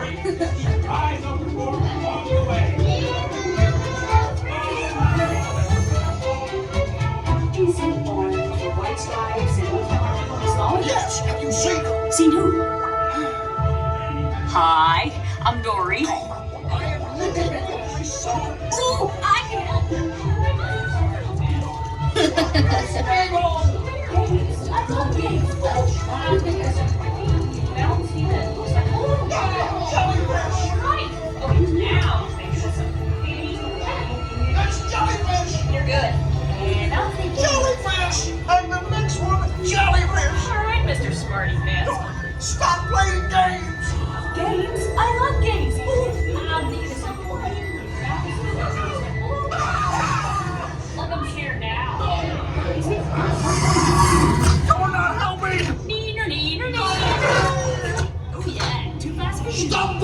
Eyes open for on the way. Is it on the white stripes and small? Yes, have you seen her? Seen who? Hi, I'm Dory. I am looking for my son. Ooh, I can help. I love games. Jellyfish! That's jellyfish! You're good. And I'm thinking. Jellyfish! And the next one, jellyfish! All right, Mr. Smarty Pants. Stop playing games! Games? I love games. I'm thinking of something. Let them share now. You're not helping! Neener, neener, neener. Oh yeah, too fast for you. Stop